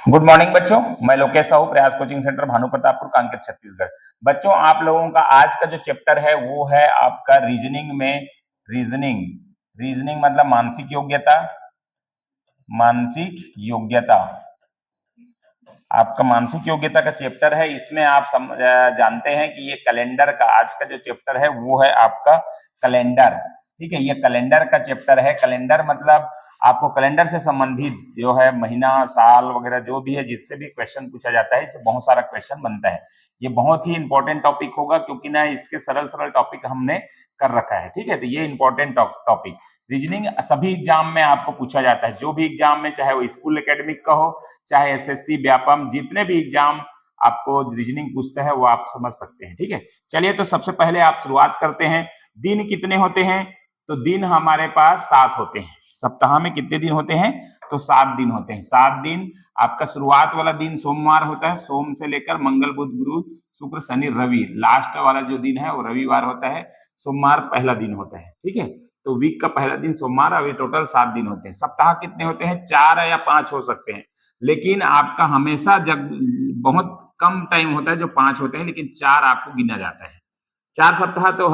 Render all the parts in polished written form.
Good morning बच्चों, मैं लोकेश साहू, प्रयास कोचिंग सेंटर भानु प्रतापपुर, कांकेर, छत्तीसगढ़। बच्चों, आप लोगों का आज का जो चैप्टर है वो है आपका रीजनिंग में रीजनिंग। रीजनिंग मतलब मानसिक योग्यता। मानसिक योग्यता आपका मानसिक योग्यता का चैप्टर है। इसमें आप जानते हैं कि ये कैलेंडर का आज का जो चैप्टर है वो है आपका कैलेंडर। ठीक है, ये कैलेंडर का चैप्टर है। कैलेंडर मतलब आपको कैलेंडर से संबंधित जो है महीना, साल वगैरह जो भी है, जिससे भी क्वेश्चन पूछा जाता है, इससे बहुत सारा क्वेश्चन बनता है। ये बहुत ही इंपॉर्टेंट टॉपिक होगा क्योंकि ना इसके सरल सरल टॉपिक हमने कर रखा है। ठीक है, तो ये इंपॉर्टेंट टॉपिक रीजनिंग सभी एग्जाम में आपको पूछा जाता है। जो भी एग्जाम में, चाहे वो स्कूल एकेडमिक का हो, चाहे एसएससी, व्यापम, जितने भी एग्जाम आपको रीजनिंग पूछता है वो आप समझ सकते हैं। ठीक है, चलिए तो सबसे पहले आप शुरुआत करते हैं। दिन कितने होते हैं? तो दिन हमारे पास 7 होते हैं। सप्ताह में कितने दिन होते हैं? तो 7 दिन होते हैं। 7 दिन। आपका शुरुआत वाला दिन सोमवार होता है। सोम से लेकर मंगल, बुध, गुरु, शुक्र, शनि, रवि, लास्ट वाला जो दिन है वो रविवार होता है। सोमवार पहला दिन होता है। ठीक है, तो वीक का पहला दिन सोमवार। अभी टोटल 7 दिन होते हैं। सप्ताह कितने होते हैं? 4 या 5 हो सकते हैं, लेकिन आपका हमेशा जब बहुत कम टाइम होता है जो 5 होते हैं, लेकिन 4 आपको गिना जाता है। 4 सप्ताह तो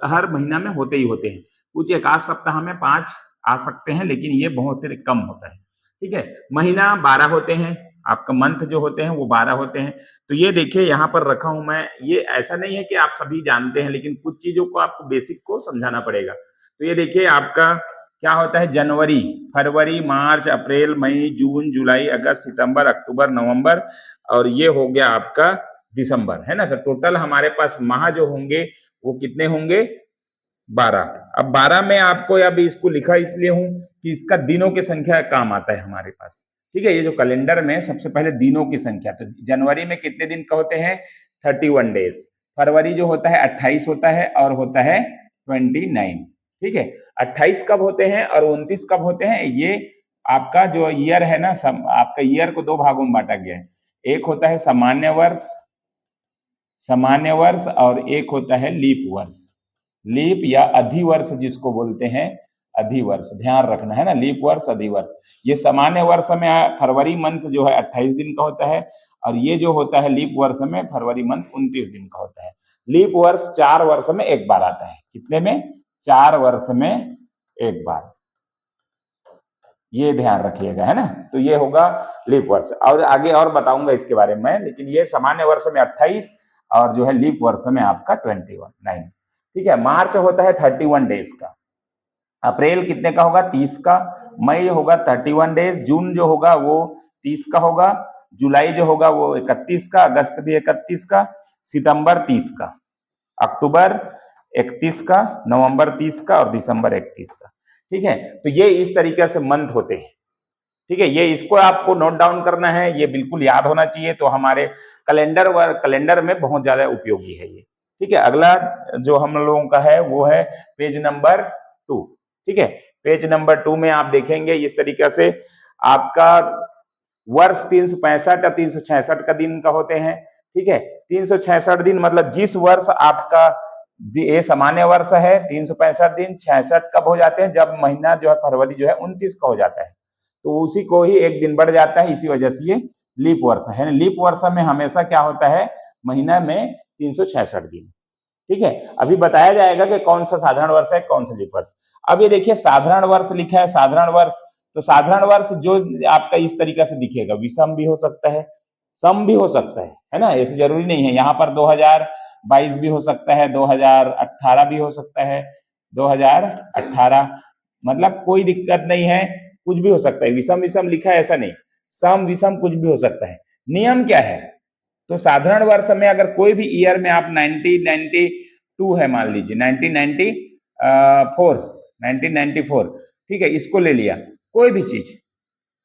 हर महीना में होते ही होते हैं। कुछ एक आध सप्ताह में 5 आ सकते हैं, लेकिन ये बहुत ही कम होता है। ठीक है, महीना 12 होते हैं। आपका मंथ जो होते हैं वो 12 होते हैं। तो ये देखिए यहाँ पर रखा हूं मैं। ये ऐसा नहीं है कि आप सभी जानते हैं, लेकिन कुछ चीजों को आपको बेसिक को समझाना पड़ेगा। तो ये देखिए आपका क्या होता है? जनवरी, फरवरी, मार्च, अप्रैल, मई, जून, जुलाई, अगस्त, सितंबर, अक्टूबर, नवंबर, और ये हो गया आपका दिसंबर, है ना। तो टोटल हमारे पास माह जो होंगे वो कितने होंगे? 12। अब 12 में आपको अभी इसको लिखा इसलिए हूं कि इसका दिनों की संख्या काम आता है हमारे पास। ठीक है, ये जो कैलेंडर में सबसे पहले दिनों की संख्या, तो जनवरी में कितने दिन का होते हैं? 31 डेज। फरवरी जो होता है 28 होता है, और होता है 29। ठीक है, 28 कब होते हैं और 29 कब होते हैं? ये आपका जो ईयर है ना, आपका ईयर को 2 भागों में बांटा गया है। एक होता है सामान्य वर्ष, सामान्य वर्ष, और एक होता है लीप वर्ष। लीप या अधिवर्ष जिसको बोलते हैं, अधिवर्ष, ध्यान रखना है ना, लीप वर्ष, अधिवर्ष। ये सामान्य वर्ष में फरवरी मंथ जो है 28 दिन का होता है, और ये जो होता है लीप वर्ष में फरवरी मंथ 29 दिन का होता है। लीप वर्ष 4 वर्ष में एक बार आता है। कितने में? 4 वर्ष में एक बार। ये ध्यान रखिएगा, है ना। तो ये होगा लीप वर्ष, और आगे और बताऊंगा इसके बारे में, लेकिन ये सामान्य वर्ष में 28 और जो है लीप वर्ष में आपका 21। ठीक है, मार्च होता है 31 डेज का। अप्रैल कितने का होगा? 30 का। मई होगा 31 डेज। जून जो होगा वो 30 का होगा। जुलाई जो होगा वो 31 का। अगस्त भी 31 का। सितंबर 30 का। अक्टूबर 31 का। नवंबर 30 का, और दिसंबर 31 का। ठीक है, तो ये इस तरीके से मंथ होते हैं। ठीक है, ये इसको आपको नोट डाउन करना है, ये बिल्कुल याद होना चाहिए। तो हमारे कैलेंडर में बहुत ज्यादा उपयोगी है ये। ठीक है, अगला जो हम लोगों का है वो है पेज नंबर 2। ठीक है, पेज नंबर 2 में आप देखेंगे इस तरीके से आपका वर्ष 365 या 366 का दिन का होते हैं। ठीक है, 366 दिन मतलब जिस वर्ष आपका ये सामान्य वर्ष है 365 दिन, 66 कब हो जाते हैं? जब महीना जो है फरवरी जो है 29 का हो जाता है, तो उसी को ही एक दिन बढ़ जाता है, इसी वजह से ये लीप वर्ष है। लीप वर्ष में हमेशा क्या होता है? महीना में 366 दिन। ठीक है, अभी बताया जाएगा कि कौन सा साधारण वर्ष है, कौन सा लीप वर्ष। अब ये देखिए साधारण वर्ष लिखा है, साधारण वर्ष। तो साधारण वर्ष जो आपका इस तरीके से दिखेगा, विषम भी हो सकता है, सम भी हो सकता है ना। ऐसे जरूरी नहीं है। यहाँ पर 2022 भी हो सकता है, 2018 भी हो सकता है, 2018, मतलब कोई दिक्कत नहीं है, कुछ भी हो सकता है। विषम विषम लिखा है ऐसा नहीं, सम विषम कुछ भी हो सकता है। नियम क्या है? तो साधारण वर्ष में अगर कोई भी ईयर में आप 1992 है, मान लीजिए 1994, ठीक है, इसको ले लिया, कोई भी चीज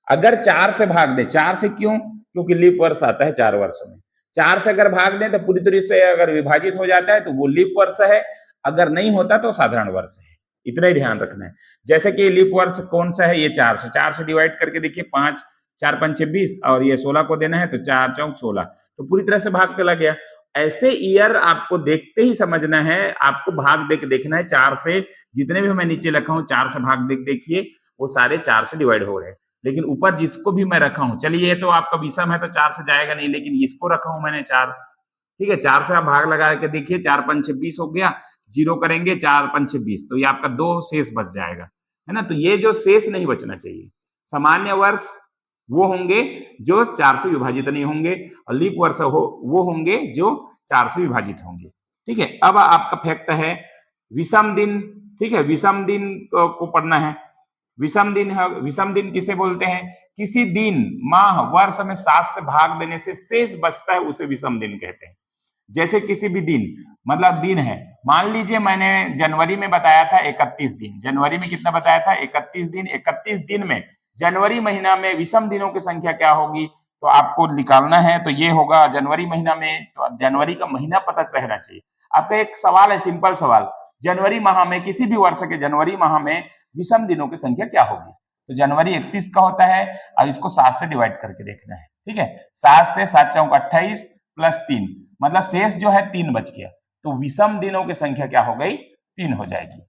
अगर 4 से भाग दे, 4 से क्यों? क्योंकि लीप वर्ष आता है 4 वर्ष में। 4 से अगर भाग दें तो पूरी तरह से अगर विभाजित हो जाता है तो वो लीप वर्ष है, अगर नहीं होता तो साधारण वर्ष है। इतना ही ध्यान रखना है। जैसे कि लीप वर्ष कौन सा है? ये 4 से डिवाइड करके देखिए, 5 4 5 26, और ये 16 को देना है तो 4 चौक 16, तो पूरी तरह से भाग चला गया। ऐसे ईयर आपको देखते ही समझना है, आपको भाग देख देखना है। 4 से जितने भी मैं नीचे लिखा हूं 4 से भाग देख देखिए, वो सारे 4 से डिवाइड हो रहे हैं। लेकिन ऊपर जिसको भी मैं रखा हूं, चलिए ये तो आपका विषम है तो 4 से जाएगा नहीं, लेकिन इसको रखा हूं मैंने 4, ठीक है। 4 से आप भाग लगा के देखिए, 4 5 6 20 हो गया, जीरो करेंगे 4 5 6 20, तो ये आपका 2 शेष बच जाएगा, है ना। तो ये जो शेष नहीं बचना चाहिए, सामान्य वर्ष वो होंगे जो 4 से विभाजित नहीं होंगे, और लीप वर्ष वो होंगे जो 4 से विभाजित होंगे, ठीक है। अब आपका फैक्ट है विषम दिन, ठीक है। विषम दिन को पढ़ना है। विषम दिन है, विषम दिन किसे बोलते हैं? किसी दिन, माह, वर्ष में 7 से भाग देने से शेष बचता है उसे विषम दिन कहते हैं। जैसे किसी भी दिन, मतलब दिन है, मान लीजिए मैंने जनवरी में बताया था 31 दिन, जनवरी में कितना बताया था? 31 दिन। 31 दिन में जनवरी महीना में विषम दिनों की संख्या क्या होगी? तो आपको निकालना है, तो ये होगा जनवरी महीना में, तो जनवरी का महीना पता रहना चाहिए। आपका एक सवाल है, सिंपल सवाल, जनवरी माह में, किसी भी वर्ष के जनवरी माह में विषम दिनों की संख्या क्या होगी? तो जनवरी 31 का होता है, अब इसको 7 से डिवाइड करके देखना है, ठीक है। 7 से 7 चौक 28 प्लस 3, मतलब शेष जो है 3 बच गया, तो विषम दिनों की संख्या क्या हो गई? 3 हो जाएगी,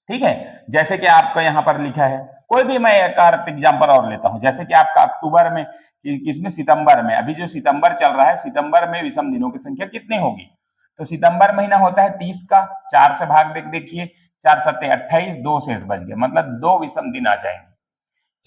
ठीक है। जैसे कि आपका यहाँ पर लिखा है, कोई भी मैं एक एग्जाम्पल और लेता हूं, जैसे कि आपका अक्टूबर में, किसमें? सितंबर में, अभी जो सितंबर चल रहा है, सितंबर में विषम दिनों की संख्या कितनी होगी? तो सितंबर महीना होता है 30 का, 4 से भाग देखिए, 4 सत्ते 28, 2 शेष बच गए, मतलब 2 विषम दिन आ जाएंगे।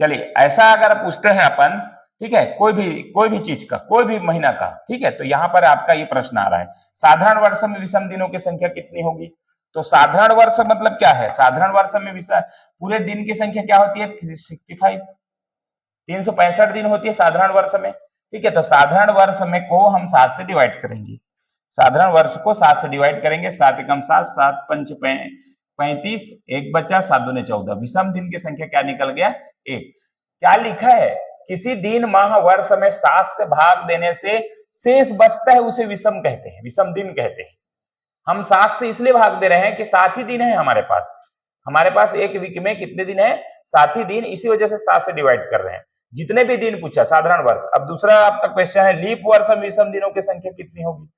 चलिए, ऐसा अगर पूछते हैं अपन, ठीक है, कोई भी चीज का, कोई भी महीना का, ठीक है, तो यहाँ पर आपका ये प्रश्न आ रहा है, साधारण वर्ष में विषम दिनों की संख्या कितनी होगी? तो साधारण वर्ष मतलब क्या है? साधारण वर्ष में पूरे दिन की संख्या क्या होती है? 365, 365 दिन होती है साधारण वर्ष में, ठीक है। तो साधारण वर्ष में को हम 7 से डिवाइड करेंगे, साधारण वर्ष को 7 से डिवाइड करेंगे, 7 एकम 7, 7 पंच 35, 1 बचा, 7 दूने 14, विषम दिन की संख्या क्या निकल गया? 1। क्या लिखा है? किसी दिन, माह, वर्ष में 7 से भाग देने से शेष बचता है उसे विषम कहते हैं, विषम दिन कहते हैं। हम 7 से इसलिए भाग दे रहे हैं कि 7 ही दिन है हमारे पास एक वीक में कितने दिन है? 7 ही दिन, इसी वजह से 7 से डिवाइड कर रहे हैं। जितने भी दिन पूछा साधारण वर्ष। अब दूसरा आपका क्वेश्चन है, लीप वर्ष में विषम दिनों की संख्या कितनी होगी?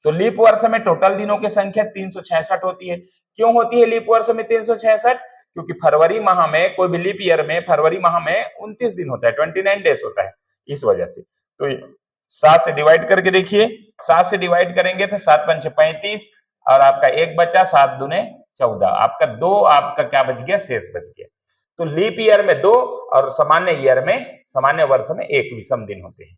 तो लीप वर्ष में टोटल दिनों की संख्या 366 होती है। क्यों होती है लीप वर्ष में 366? क्योंकि फरवरी माह में, कोई भी लीप ईयर में फरवरी माह में 29 दिन होता है, 29 डेज होता है, इस वजह से। तो 7 से डिवाइड करके देखिए, 7 से डिवाइड करेंगे तो 7 पंच 35, और आपका 1 बचा, 7 दूने 14, आपका 2, आपका क्या बच गया? शेष बच गया। तो लीप ईयर में 2 और सामान्य ईयर में, सामान्य वर्ष में 1 विषम दिन होते हैं,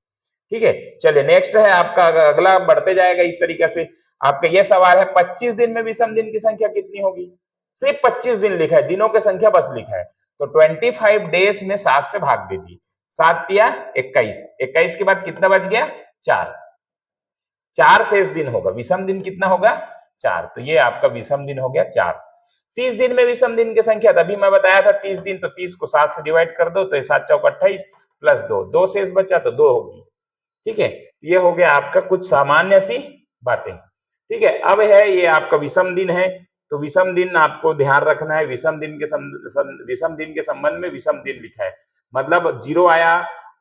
ठीक है। चलिए नेक्स्ट है आपका, अगला बढ़ते जाएगा इस तरीके से। आपका यह सवाल है, 25 दिन में विषम दिन की संख्या कितनी होगी? सिर्फ 25 दिन लिखा है, दिनों की संख्या बस लिखा है, तो 25 डेज में 7 से भाग दीजिए, 7 या 21, 21 के बाद कितना बच गया? 4 शेष दिन होगा, विषम दिन कितना होगा? 4, तो ये आपका विषम दिन हो गया 4। 30 दिन में विषम दिन की संख्या, तभी मैं बताया था 30 दिन, तो 30 को 7 से डिवाइड कर दो, तो 7 चौक 28 प्लस 2 शेष बचा, तो 2 होगी, ठीक है। ये हो गया आपका कुछ सामान्य सी बातें, ठीक है। अब है ये आपका विषम दिन है, तो विषम दिन आपको ध्यान रखना है, विषम दिन के संबंध में विषम दिन लिखा है, मतलब 0 आया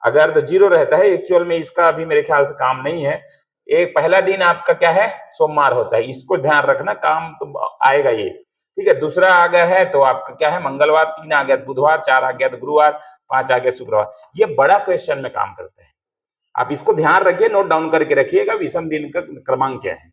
अगर, तो 0 रहता है, एक्चुअल में इसका अभी मेरे ख्याल से काम नहीं है। एक पहला दिन आपका क्या है? सोमवार होता है, इसको ध्यान रखना, काम तो आएगा ये, ठीक है। दूसरा आ गया है तो आपका क्या है? मंगलवार, 3 आ गया बुधवार, 4 आ गया तो गुरुवार, 5 आ गया शुक्रवार। ये बड़ा क्वेश्चन में काम करता है, आप इसको ध्यान रखिए, नोट डाउन करके रखिएगा, विषम दिन का क्रमांक क्या है।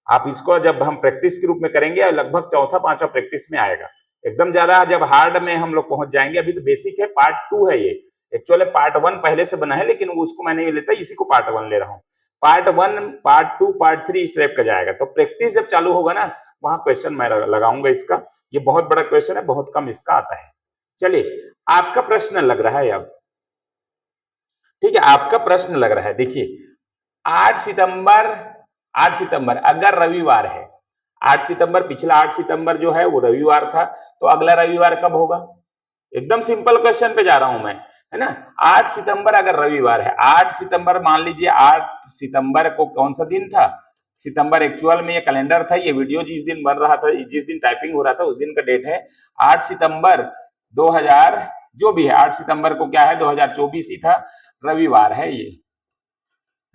आप इसको जब हम प्रैक्टिस के रूप में करेंगे, लगभग चौथा पांचवा प्रैक्टिस में आएगा, एकदम ज्यादा जब हार्ड में हम लोग पहुंच जाएंगे। अभी तो बेसिक है, पार्ट 2 है ये, एक्चुअली पार्ट 1 पहले से बना है, लेकिन उसको मैं नहीं लेता, इसी को पार्ट 1 ले रहा हूँ। पार्ट 1, पार्ट 2, पार्ट 3 इस टाइप का जाएगा। तो प्रैक्टिस जब चालू होगा ना, वहां क्वेश्चन मैं लगाऊंगा इसका। ये बहुत बड़ा क्वेश्चन है, बहुत कम इसका आता है। चलिए, आपका प्रश्न लग रहा है अब, ठीक है, आपका प्रश्न लग रहा है, देखिए 8 सितंबर अगर रविवार है, 8 सितंबर, पिछला 8 सितंबर जो है वो रविवार था, तो अगला रविवार कब होगा? एकदम सिंपल क्वेश्चन पे जा रहा हूं मैं, है ना। 8 सितंबर अगर रविवार है, 8 सितंबर मान लीजिए, 8 सितंबर को कौन सा दिन था? सितंबर एक्चुअल में ये कैलेंडर था, ये वीडियो जिस दिन बन रहा था, जिस दिन टाइपिंग हो रहा था, उस दिन का डेट है 8 सितंबर 2000, जो भी है 8 सितंबर को क्या है? 2024 ही था, रविवार है ये,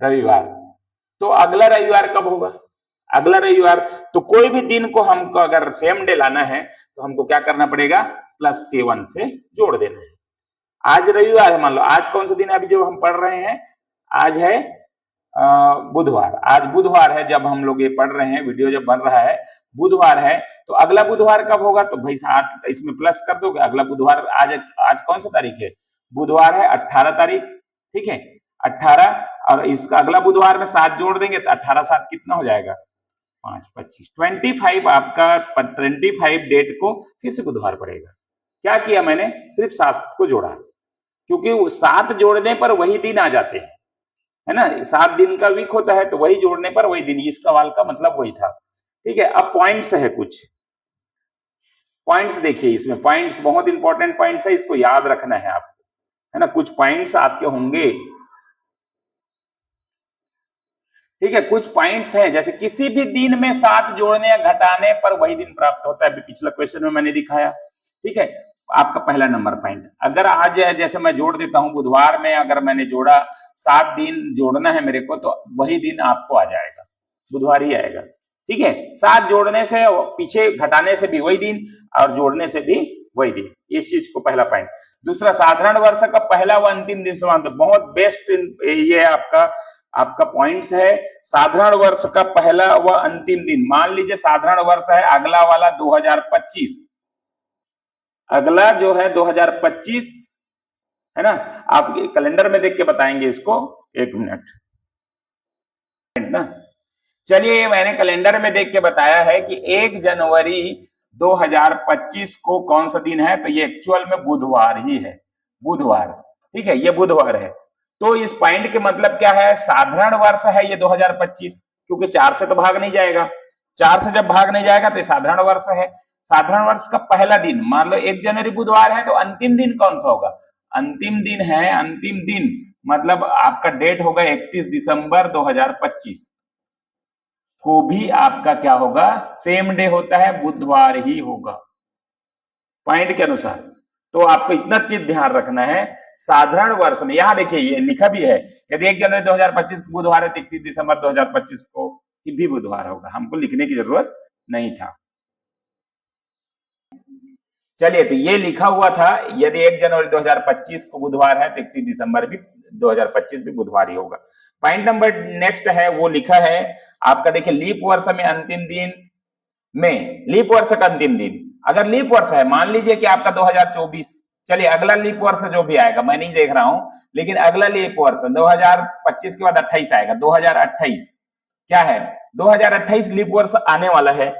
रविवार। तो अगला रविवार कब होगा? अगला रविवार, तो कोई भी दिन को हमको अगर सेम डे लाना है, तो हमको क्या करना पड़ेगा? +7 से जोड़ देना है। आज रविवार है, मान लो आज कौन सा दिन है अभी जो हम पढ़ रहे हैं, आज है बुधवार। आज बुधवार है जब हम लोग ये पढ़ रहे हैं, वीडियो जब बन रहा है बुधवार है, तो अगला बुधवार कब होगा, तो भाई साथ इसमें प्लस कर दोगे। अगला बुधवार आज आज कौन सा तारीख है, बुधवार है 18 तारीख, ठीक है 18, और इसका अगला बुधवार में 7 जोड़ देंगे तो 18 7 कितना हो जाएगा, 5 25 25, आपका 25 डेट को फिर से बुधवार पड़ेगा। क्या किया मैंने, सिर्फ 7 को जोड़ा, क्योंकि 7 जोड़ने पर वही दिन आ जाते हैं, है ना, 7 दिन का वीक होता है, तो वही जोड़ने पर वही दिन, इस सवाल का मतलब वही था। ठीक है, अब पॉइंट्स है, कुछ पॉइंट्स देखिए, इसमें पॉइंट्स बहुत इंपॉर्टेंट पॉइंट्स है, इसको याद रखना है आपको, है ना, कुछ पॉइंट्स आपके होंगे। ठीक है, कुछ पॉइंट्स हैं, जैसे किसी भी दिन में 7 जोड़ने या घटाने पर वही दिन प्राप्त होता है, पिछला क्वेश्चन में मैंने दिखाया। ठीक है, आपका पहला नंबर पॉइंट, अगर आज जैसे मैं जोड़ देता हूं, बुधवार में अगर मैंने जोड़ा, 7 दिन जोड़ना है मेरे को, तो वही दिन आपको आ जाएगा, बुधवार ही आएगा। ठीक है, 7 जोड़ने से, पीछे घटाने से भी वही दिन, और जोड़ने से भी वही दिन, इस चीज को पहला पॉइंट। दूसरा, साधारण वर्ष का पहला व अंतिम दिन समान, बहुत बेस्ट ये आपका पॉइंट्स है। साधारण वर्ष का पहला व अंतिम दिन, मान लीजिए साधारण वर्ष है अगला वाला 2025, अगला जो है 2025, है ना, आप कैलेंडर में देख के बताएंगे इसको, 1 मिनट ना। चलिए, मैंने कैलेंडर में देख के बताया है कि 1 जनवरी 2025 को कौन सा दिन है, तो ये एक्चुअल में बुधवार ही है, बुधवार। ठीक है, ये बुधवार है, तो इस पॉइंट के मतलब क्या है, साधारण वर्ष है ये 2025, क्योंकि 4 से तो भाग नहीं जाएगा, 4 से जब भाग नहीं जाएगा तो ये साधारण वर्ष है। साधारण वर्ष का पहला दिन, मान लो 1 जनवरी बुधवार है, तो अंतिम दिन कौन सा होगा, अंतिम दिन है, अंतिम दिन मतलब आपका डेट होगा 31 दिसंबर 2025 को भी आपका क्या होगा, सेम डे होता है, बुधवार ही होगा पॉइंट के अनुसार। तो आपको इतना चीज ध्यान रखना है, साधारण वर्ष में, यहां देखिए ये लिखा भी है, यदि 1 जनवरी 2025 को बुधवार है, 31 दिसंबर 2025 को भी बुधवार होगा, हमको लिखने की जरूरत नहीं था। चलिए, तो ये लिखा हुआ था, यदि 1 जनवरी 2025 को बुधवार है, तो 31 दिसंबर भी 2025 भी बुधवार ही होगा। पॉइंट नंबर नेक्स्ट है, वो लिखा है आपका, देखिए लीप वर्ष में अंतिम दिन में, लीप वर्ष का अंतिम दिन, अगर लीप वर्ष है, मान लीजिए कि आपका 2024, चलिए अगला लीप वर्ष जो भी आएगा, मैं नहीं देख रहा हूं, लेकिन अगला लीप वर्ष 2025 के बाद 28 आएगा, 2028 क्या है, 2028 लीप वर्ष आने वाला है।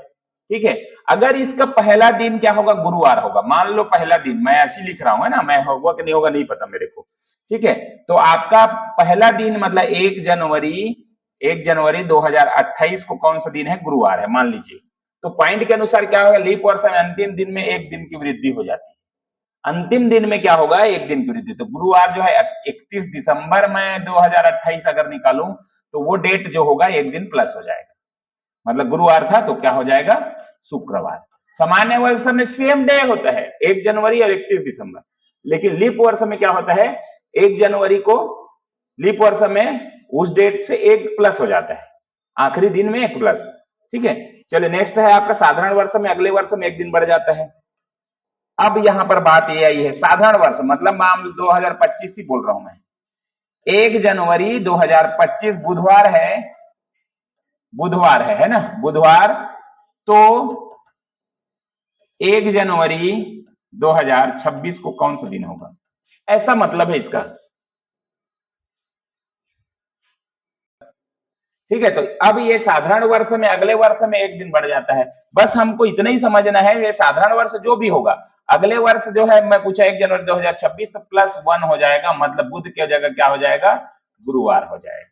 ठीक है, अगर इसका पहला दिन क्या होगा, गुरुवार होगा, मान लो पहला दिन, मैं ऐसे लिख रहा हूं, है ना, मैं होगा कि नहीं होगा नहीं पता मेरे को। ठीक है, तो आपका पहला दिन मतलब 1 जनवरी 2028 को कौन सा दिन है, गुरुवार है मान लीजिए, तो पॉइंट के अनुसार क्या होगा, लीप वर्ष में अंतिम दिन में 1 दिन की वृद्धि हो जाती है, अंतिम दिन में क्या होगा, 1 दिन की वृद्धि। तो गुरुवार जो है 31 दिसंबर में 2028 अगर निकालूं, तो वो डेट जो होगा 1 दिन प्लस हो जाएगा, मतलब गुरुवार था तो क्या हो जाएगा, शुक्रवार। सामान्य वर्ष में सेम डे होता है, 1 जनवरी और 31 दिसंबर, लेकिन लीप वर्ष में क्या होता है, 1 जनवरी को लीप वर्ष में उस डेट से 1 प्लस हो जाता है, आखिरी दिन में 1 प्लस। ठीक है, चलिए नेक्स्ट है आपका साधारण वर्ष में, अगले वर्ष में 1 दिन बढ़ जाता है। अब यहां पर बात ये आई है, साधारण वर्ष मतलब मान 2025 ही बोल रहा हूं मैं, 1 जनवरी 2025 बुधवार है ना, बुधवार, तो 1 जनवरी 2026 को कौन सा दिन होगा, ऐसा मतलब है इसका। ठीक है, तो अब ये साधारण वर्ष में अगले वर्ष में 1 दिन बढ़ जाता है, बस हमको इतना ही समझना है, ये साधारण वर्ष जो भी होगा, अगले वर्ष जो है मैं पूछा 1 जनवरी 2026 तो +1 हो जाएगा, मतलब बुध की जगह क्या हो जाएगा, गुरुवार हो जाएगा,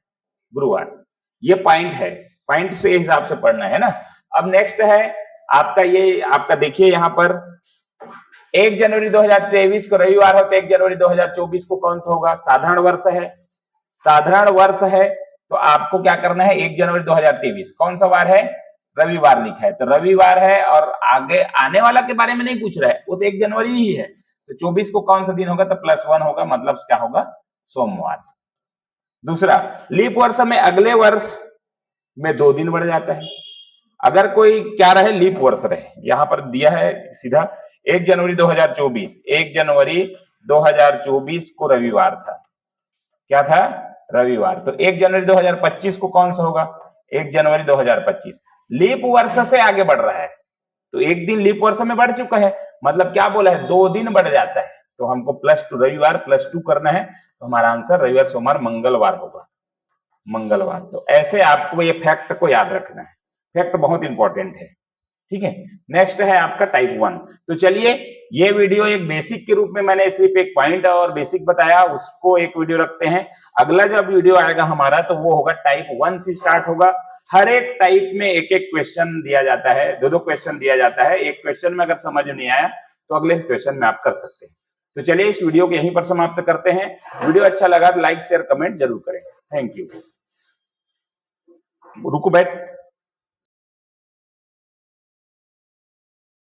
गुरुवार। ये पॉइंट है, पॉइंट से हिसाब से पढ़ना है ना। अब नेक्स्ट है आपका, ये आपका देखिए यहाँ पर 1 जनवरी 2023 को रविवार हो, तो 1 जनवरी 2024 को कौन सा होगा, साधारण वर्ष है, साधारण वर्ष है, तो आपको क्या करना है, 1 जनवरी 2023 कौन सा वार है, रविवार लिखा है, तो रविवार है, और आगे आने वाला के बारे में नहीं पूछ रहा है, वो तो 1 जनवरी ही है, तो 24 को कौन सा दिन होगा, तो +1 होगा, मतलब क्या होगा, सोमवार। दूसरा, लीप वर्ष में अगले वर्ष में 2 दिन बढ़ जाता है, अगर कोई क्या रहे, लीप वर्ष रहे, यहां पर दिया है सीधा 1 जनवरी 2024, 1 जनवरी 2024 को रविवार था। क्या था? रविवार। तो 1 जनवरी 2025 को कौन सा होगा? 1 जनवरी 2025। लीप वर्ष से आगे बढ़ रहा है, तो एक दिन लीप वर्ष में बढ़ चुका है, मतलब क्या बोला है? 2 दिन बढ़ जाता है। तो हमको +2 रविवार +2 करना है, तो हमारा आंसर रविवार, सोमवार, मंगलवार होगा। मंगलवार। तो ऐसे आपको ये फैक्ट को याद रखना है, फैक्ट बहुत इंपॉर्टेंट है। ठीक है, नेक्स्ट है आपका टाइप 1। तो चलिए, ये वीडियो एक बेसिक के रूप में मैंने सिर्फ एक पॉइंट और बेसिक बताया, उसको एक वीडियो रखते हैं। अगला जब वीडियो आएगा हमारा तो वो होगा टाइप 1 से स्टार्ट होगा। हर एक टाइप में एक एक क्वेश्चन दिया जाता है, 2-2 क्वेश्चन दिया जाता है। एक क्वेश्चन में अगर समझ नहीं आया तो अगले क्वेश्चन में आप कर सकते हैं। तो चलिए, इस वीडियो को यहीं पर समाप्त करते हैं। वीडियो अच्छा लगा तो लाइक शेयर कमेंट जरूर करें। Thank you. रुको बैठ।